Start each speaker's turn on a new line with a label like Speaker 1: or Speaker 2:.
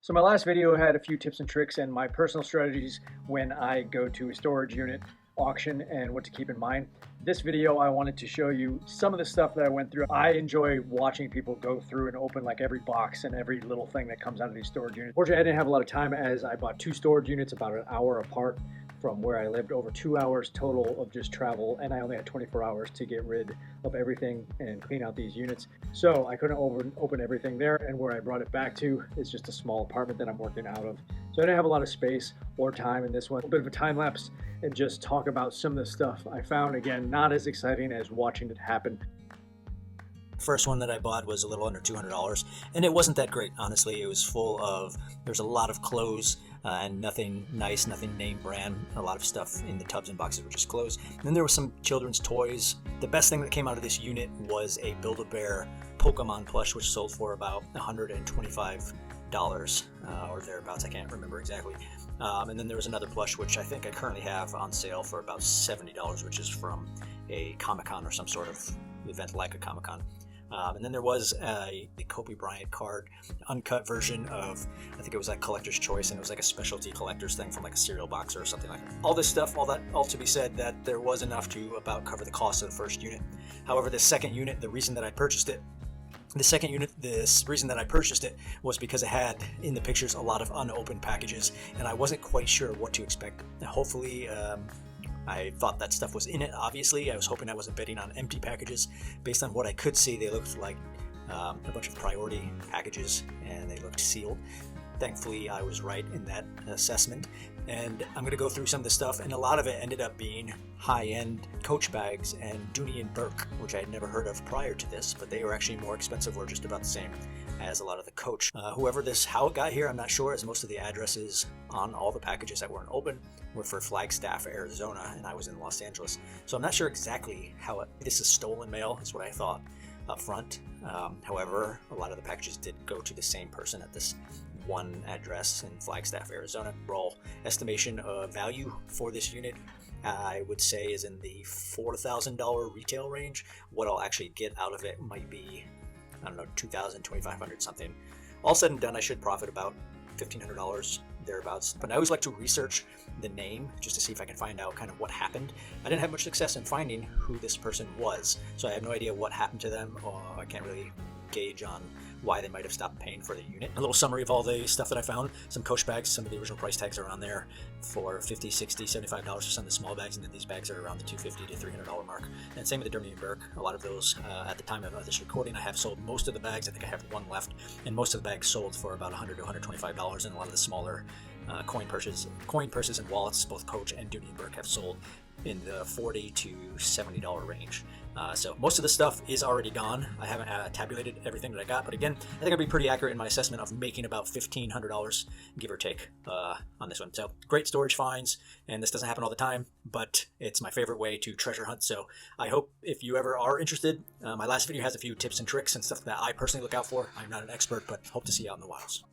Speaker 1: So my last video had a few tips and tricks and my personal strategies when I go to a storage unit auction and what to keep in mind. This video I wanted to show you some of the stuff that I went through. I enjoy watching people go through and open like every box and every little thing that comes out of these storage units. Fortunately, I didn't have a lot of time as I bought two storage units about an hour apart from where I lived, over 2 hours total of just travel, and I only had 24 hours to get rid of everything and clean out these units. So I couldn't open everything there, and where I brought it back to is just a small apartment that I'm working out of. So I didn't have a lot of space or time in this one. A bit of a time lapse and just talk about some of the stuff I found. Again, not as exciting as watching it happen.
Speaker 2: First one that I bought was a little under $200, and it wasn't that great, honestly. It was full of, there's a lot of clothes and nothing nice, nothing name brand. A lot of stuff in the tubs and boxes were just clothes. And then there was some children's toys. The best thing that came out of this unit was a Build-A-Bear Pokemon plush, which sold for about $125 or thereabouts. I can't remember exactly. And then there was another plush, which I think I currently have on sale for about $70, which is from a Comic-Con or some sort of event like a Comic-Con. And then there was a Kobe Bryant card, uncut version of, I think it was like Collector's Choice, and it was like a specialty collector's thing from like a cereal box or something like that. All this stuff, all to be said, that there was enough to about cover the cost of the first unit. However, the second unit, the reason that I purchased it was because it had in the pictures a lot of unopened packages, and I wasn't quite sure what to expect. Hopefully, I thought that stuff was in it, obviously. I was hoping I wasn't betting on empty packages. Based on what I could see, they looked like a bunch of priority packages, and they looked sealed. Thankfully, I was right in that assessment. And I'm going to go through some of the stuff, and a lot of it ended up being high-end Coach bags and Dooney and Bourke, which I had never heard of prior to this, but they were actually more expensive or just about the same as a lot of the Coach. How it got here, I'm not sure, as most of the addresses on all the packages that weren't open were for Flagstaff, Arizona, and I was in Los Angeles. So I'm not sure exactly how this is stolen mail, is what I thought up front. However, a lot of the packages did go to the same person at this one address in Flagstaff, Arizona. Overall estimation of value for this unit, I would say, is in the $4,000 retail range. What I'll actually get out of it might be, I don't know, $2,000, $2,500 something. All said and done, I should profit about $1,500 thereabouts. But I always like to research the name just to see if I can find out kind of what happened. I didn't have much success in finding who this person was, so I have no idea what happened to them, or I can't really gauge on why they might have stopped paying for the unit. A little summary of all the stuff that I found. Some Coach bags, some of the original price tags are on there for $50, $60, $75 for some of the small bags, and then these bags are around the $250 to $300 mark. And same with the Dooney and Bourke. A lot of those, at the time of this recording, I have sold most of the bags. I think I have one left, and most of the bags sold for about $100 to $125, and a lot of the smaller coin purses and wallets, both Coach and Dooney and Bourke, have sold in the $40 to $70 range. So most of the stuff is already gone. I haven't tabulated everything that I got, but again, I think I'll be pretty accurate in my assessment of making about $1,500, give or take, on this one. So great storage finds, and this doesn't happen all the time, but it's my favorite way to treasure hunt. So I hope if you ever are interested, my last video has a few tips and tricks and stuff that I personally look out for. I'm not an expert, but hope to see you out in the wilds.